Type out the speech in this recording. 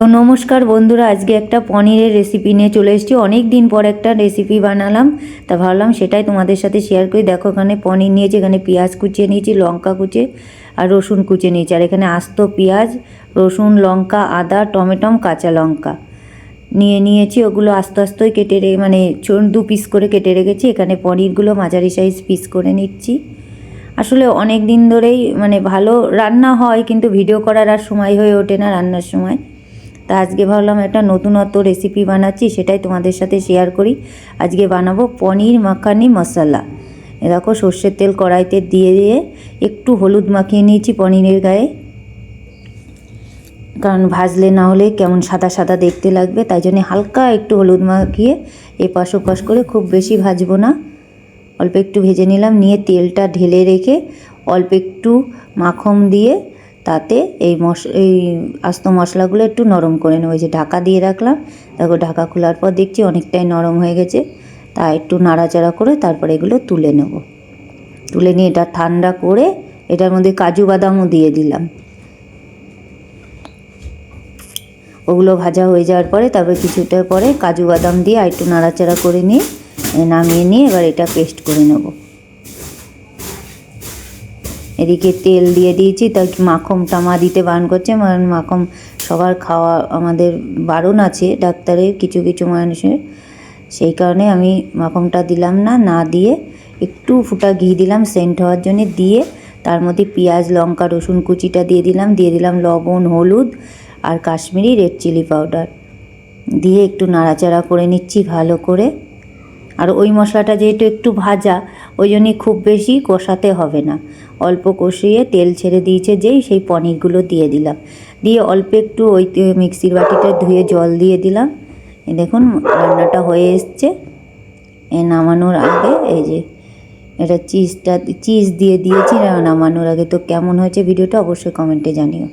তো নমস্কার বন্ধুরা, আজকে একটা পনিরের রেসিপি নিয়ে চলে এসেছি। অনেক দিন পর একটা রেসিপি বানালাম, তা ভাবলাম সেটাই তোমাদের সাথে শেয়ার করি। দেখো, এখানে পনির নিয়েছি, এখানে পেঁয়াজ কুচিয়ে নিয়েছি, লঙ্কা কুচিয়ে আর রসুন কুচিয়ে নিয়েছি, আর এখানে আস্ত পেঁয়াজ, রসুন, লঙ্কা, আদা, টমেটো, কাঁচা লঙ্কা নিয়েছি। ওগুলো আস্তে আস্তে কেটে মানে দু পিস করে কেটে রেখেছি। এখানে পনিরগুলো মাঝারি সাইজ পিস করে নিচ্ছি। আসলে অনেক দিন ধরেই মানে ভালো রান্না হয়, কিন্তু ভিডিও করার আর সময় হয়ে ওঠে না রান্নার সময়। তা আজকে ভাবলাম একটা নতুনত্ব রেসিপি বানাচ্ছি, সেটাই তোমাদের সাথে শেয়ার করি। আজকে বানাবো পনির মাখানি মশলা। দেখো, সর্ষের তেল কড়াইতে দিয়ে একটু হলুদ মাখিয়ে নিয়েছি পনিরের গায়ে, কারণ ভাজলে না হলে কেমন সাদা সাদা দেখতে লাগবে, তাই জন্য হালকা একটু হলুদ মাখিয়ে এপাশ ওপাশ করে, খুব বেশি ভাজবো না, অল্প একটু ভেজে নিলাম। নিয়ে তেলটা ঢেলে রেখে অল্প একটু মাখন দিয়ে তাতে এই আস্ত মশলাগুলো একটু নরম করে নেব। যে ঢাকা দিয়ে রাখলাম, দেখো ঢাকা খোলার পর দেখছি অনেকটাই নরম হয়ে গেছে। তা একটু নাড়াচাড়া করে তারপরে এগুলো তুলে নেব। তুলে নিয়ে এটা ঠান্ডা করে এটার মধ্যে কাজু বাদামও দিয়ে দিলাম। ওগুলো ভাজা হয়ে যাওয়ার পরে তারপরে কিছুটা পরে কাজু বাদাম দিয়ে আর একটু নাড়াচাড়া করে নিয়ে নামিয়ে নিয়ে এবার এটা পেস্ট করে নেব। এদিকে তেল দিয়ে দিয়েছি, তাই মাখনটা মা দিতে বারণ করছে, কারণ মাখন সবার খাওয়া আমাদের বারণ আছে ডাক্তারের, কিছু কিছু মানুষের। সেই কারণে আমি মাখনটা দিলাম না দিয়ে একটু ফুটা ঘি দিলাম সেন্ট হওয়ার জন্য। দিয়ে তার মধ্যে পেঁয়াজ, লঙ্কা, রসুন কুচিটা দিয়ে দিলাম লবণ, হলুদ আর কাশ্মীরি রেড চিলি পাউডার দিয়ে একটু নাড়াচাড়া করে নিচ্ছি ভালো করে। আর ওই মশলাটা যেহেতু একটু ভাজা, ওই জন্যই খুব বেশি কষাতে হবে না, অল্প কষিয়ে তেল ছেড়ে দিয়েছে যেই, সেই পনিরগুলো দিয়ে দিলাম। দিয়ে অল্প একটু ওই মিক্সির বাটিটা ধুয়ে জল দিয়ে দিলাম। দেখুন রান্নাটা হয়ে এসছে। নামানোর আগে এই যে এটা চিজ দিয়ে দিয়েছি নামানোর আগে। তো কেমন হয়েছে ভিডিওটা অবশ্যই কমেন্টে জানিও।